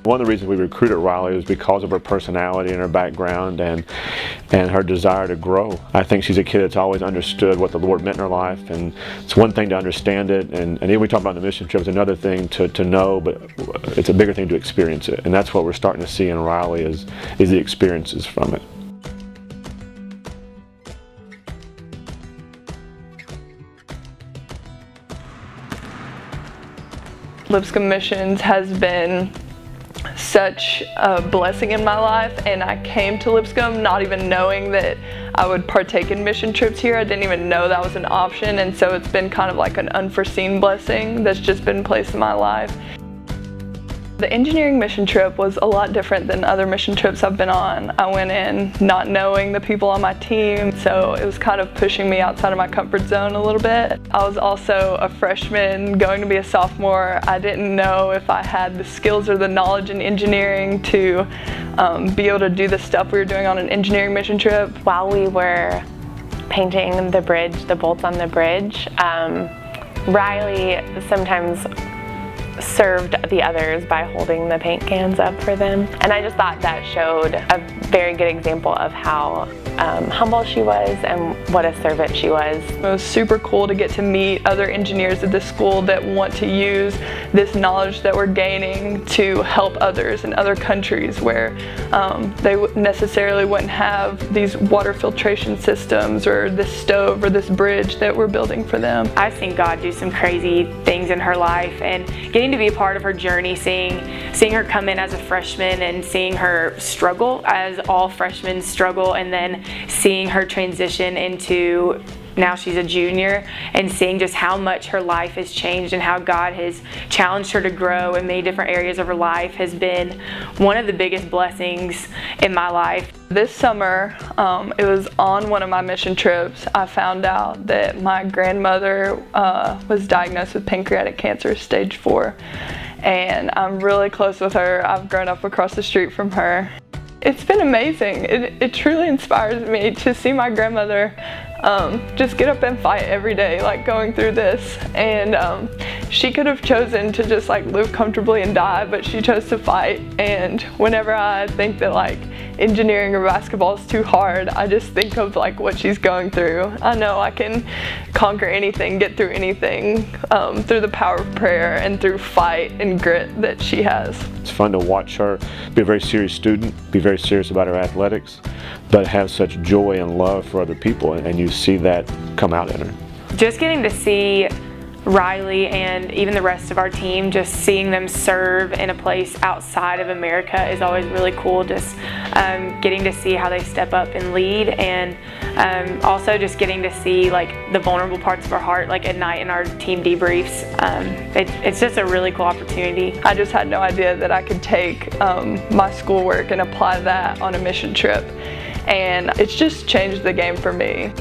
One of the reasons we recruited Riley was because of her personality and her background and her desire to grow. I think she's a kid that's always understood what the Lord meant in her life, and it's one thing to understand it, and even we talk about the mission trip, it's another thing to know, but it's a bigger thing to experience it, and that's what we're starting to see in Riley is the experiences from it. Lipscomb Missions has been such a blessing in my life, and I came to Lipscomb not even knowing that I would partake in mission trips here. I didn't even know that was an option, and so it's been kind of like an unforeseen blessing that's just been placed in my life. The engineering mission trip was a lot different than other mission trips I've been on. I went in not knowing the people on my team, so it was kind of pushing me outside of my comfort zone a little bit. I was also a freshman going to be a sophomore. I didn't know if I had the skills or the knowledge in engineering to be able to do the stuff we were doing on an engineering mission trip. While we were painting the bridge, the bolts on the bridge, Riley sometimes served the others by holding the paint cans up for them. And I just thought that showed a very good example of how humble she was and what a servant she was. It was super cool to get to meet other engineers at the school that want to use this knowledge that we're gaining to help others in other countries where they necessarily wouldn't have these water filtration systems or this stove or this bridge that we're building for them. I've seen God do some crazy things in her life, and getting to be a part of her journey, seeing her come in as a freshman and seeing her struggle as all freshmen struggle, and then seeing her transition into now she's a junior, and seeing just how much her life has changed and how God has challenged her to grow in many different areas of her life has been one of the biggest blessings in my life. This summer, it was on one of my mission trips, I found out that my grandmother was diagnosed with pancreatic cancer, stage 4. And I'm really close with her. I've grown up across the street from her. It's been amazing. It truly inspires me to see my grandmother just get up and fight every day, like going through this. And she could have chosen to just like live comfortably and die, but she chose to fight. And whenever I think that like engineering or basketball is too hard, I just think of like what she's going through. I know I can conquer anything, get through anything through the power of prayer and through fight and grit that she has. It's fun to watch her be a very serious student, be very serious about her athletics, but have such joy and love for other people, and you see that come out in her. Just getting to see Riley and even the rest of our team, just seeing them serve in a place outside of America is always really cool. Just getting to see how they step up and lead, and also just getting to see like the vulnerable parts of our heart, like at night in our team debriefs. It's just a really cool opportunity. I just had no idea that I could take my schoolwork and apply that on a mission trip, and it's just changed the game for me.